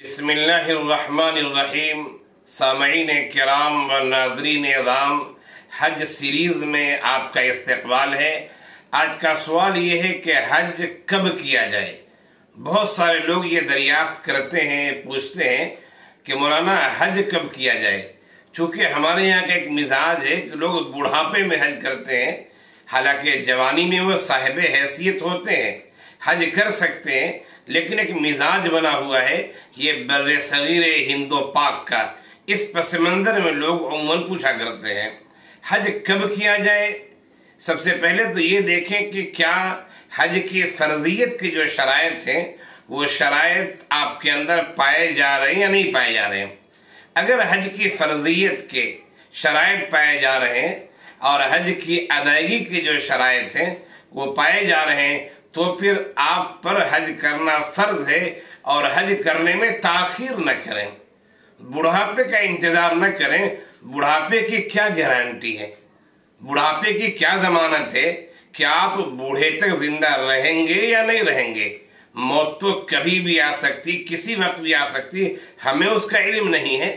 बिस्मिल्लाहिर्रहमानिर्रहीम। सामईन किराम व नाज़रीन इज़ाम, हज सीरीज़ में आपका इस्तकबाल है। आज का सवाल ये है कि हज कब किया जाए। बहुत सारे लोग ये दरियाफ्त करते हैं, पूछते हैं कि मौलाना हज कब किया जाए। चूँकि हमारे यहाँ का एक मिजाज है कि लोग बुढ़ापे में हज करते हैं, हालांकि जवानी में वो साहिब हैसियत होते हैं, हज कर सकते हैं, लेकिन एक मिजाज बना हुआ है ये बर्रे सगीर हिंदो पाक का। इस पस मंज़र में लोग अमूमन पूछा करते हैं हज कब किया जाए। सबसे पहले तो ये देखें कि क्या हज की फर्जियत की जो शराइत हैं वो शराइत आपके अंदर पाए जा रहे हैं या नहीं पाए जा रहे हैं। अगर हज की फर्जियत के शराइत पाए जा रहे हैं और हज की अदायगी की जो शराइत हैं वो पाए जा रहे हैं तो फिर आप पर हज करना फर्ज है और हज करने में ताखीर न करें, बुढ़ापे का इंतजार न करें। बुढ़ापे की क्या गारंटी है, बुढ़ापे की क्या जमानत है कि आप बूढ़े तक जिंदा रहेंगे या नहीं रहेंगे। मौत तो कभी भी आ सकती, किसी वक्त भी आ सकती, हमें उसका इल्म नहीं है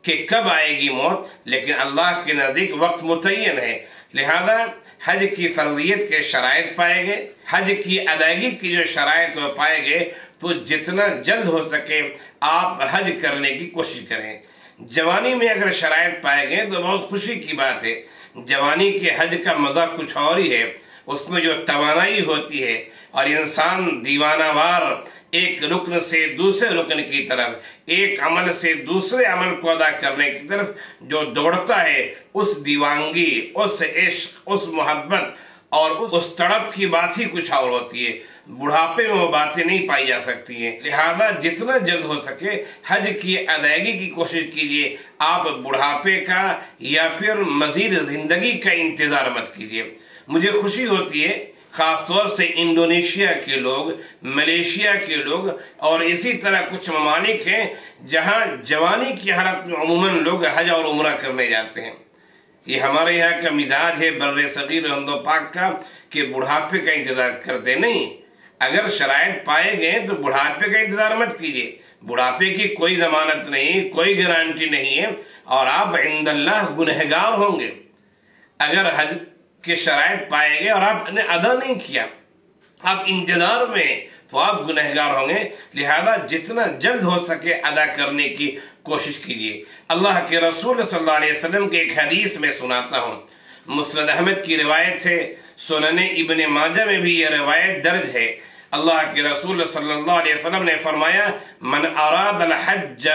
कि कब आएगी मौत, लेकिन अल्लाह के नज़दीक वक्त मुतय्यन है। लिहाजा हज की फर्जियत के शराइत पाए गए, हज की अदायगी की जो शराइत वो पाए गए, तो जितना जल्द हो सके आप हज करने की कोशिश करें। जवानी में अगर शराइत पाए गए तो बहुत खुशी की बात है। जवानी के हज का मज़ा कुछ और ही है, उसमें जो तवानाई होती है और इंसान दीवानावार एक रुकन से दूसरे रुकन की तरफ, एक अमल से दूसरे अमल को अदा करने की तरफ जो दौड़ता है, उस दीवानगी, उस इश्क, उस मोहब्बत और उस तड़प की बात ही कुछ और होती है। बुढ़ापे में वो बातें नहीं पाई जा सकती हैं। लिहाजा जितना जल्द हो सके हज की अदायगी की कोशिश कीजिए। आप बुढ़ापे का या फिर मजीद जिंदगी का इंतजार मत कीजिए। मुझे खुशी होती है खासतौर से इंडोनेशिया के लोग, मलेशिया के लोग और इसी तरह कुछ ममालिक हैं जहां जवानी की हालत में अमूमन लोग हज और उम्रा करने जाते हैं। ये हमारे यहाँ का मिजाज है बर्रे सगीर हिंदो पाक का कि बुढ़ापे का इंतजार करते नहीं। अगर शराइत पाए गए तो बुढ़ापे का इंतजार मत कीजिए। बुढ़ापे की कोई जमानत नहीं, कोई गारंटी नहीं है और आप इंदल्लाह गुनहगार होंगे। अगर हज के शराइत पाए गए और आपने अदा नहीं किया, आप इंतजार में, तो आप गुनहगार होंगे। लिहाजा जितना जल्द हो सके अदा करने की कोशिश कीजिए। अल्लाह के रसूल सल्लल्लाहु अलैहि वसल्लम के एक हदीस में सुनाता हूँ, मुस्नद अहमद की रिवायत है, सुनने इब्ने माजा में भी यह रिवायत दर्ज है। अल्लाह के रसूल सल्लल्लाहु अलैहि वसल्लम ने फरमाया, मन अरादल हज्ज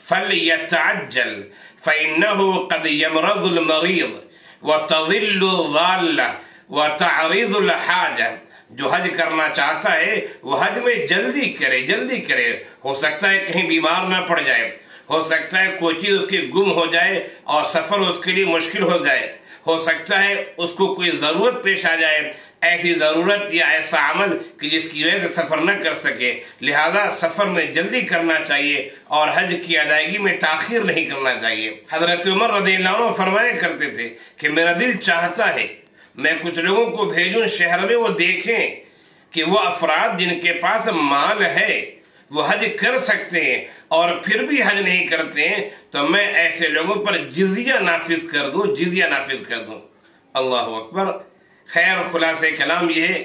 फलयतअज्जल फइन्नहु कद यमरदुल मरीद व तज़िल्लु ज़ाल्ला व तअरिदुल हाजा। जो हज करना चाहता है वो हज में जल्दी करे, जल्दी करे। हो सकता है कहीं बीमार ना पड़ जाए, हो सकता है कोई चीज उसकी गुम हो जाए और सफर उसके लिए मुश्किल हो जाए, हो सकता है उसको कोई जरूरत पेश आ जाए, ऐसी जरूरत या ऐसा अमल कि जिसकी वजह से सफर न कर सके। लिहाजा सफर में जल्दी करना चाहिए और हज की अदायगी में ताखीर नहीं करना चाहिए। हजरत उमर रज़ियल्लाहु अन्हु फरमाया करते थे कि मेरा दिल चाहता है मैं कुछ लोगों को भेजूं शहर में, वो देखें कि वो अफराद जिनके पास माल है वो हज कर सकते हैं और फिर भी हज नहीं करते हैं, तो मैं ऐसे लोगों पर जिजिया नाफिज कर दूं, जिजिया नाफिज कर दूं। अल्लाह अकबर। खैर खुलासे कलाम यह है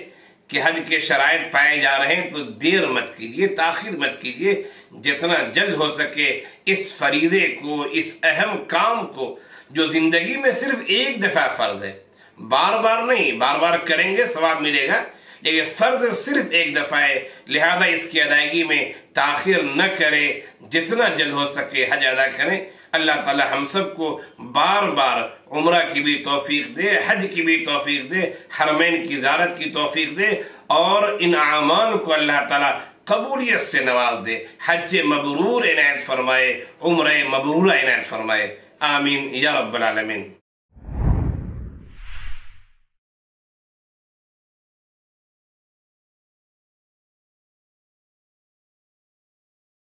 कि हज के शराइत पाए जा रहे हैं तो देर मत कीजिए, ताखीर मत कीजिए। जितना जल्द हो सके इस फरीदे को, इस अहम काम को जो जिंदगी में सिर्फ एक दफा फर्ज है, बार बार नहीं, बार बार करेंगे सवाब मिलेगा, लेकिन फर्ज सिर्फ एक दफा है। लिहाजा इसकी अदायगी में ताखीर न करें, जितना जल्द हो सके हज अदा करें। अल्लाह ताला हम सबको बार बार उम्रा की भी तौफीक दे, हज की भी तौफीक दे, हरमैन की ज़ियारत की तौफीक दे और इन आमाल को अल्लाह ताला कबूलियत से नवाज दे। हज मबरूर इनायत फरमाए, उम्र मबरूरा इनायत फरमाए। आमीन या रब्बल आलमीन।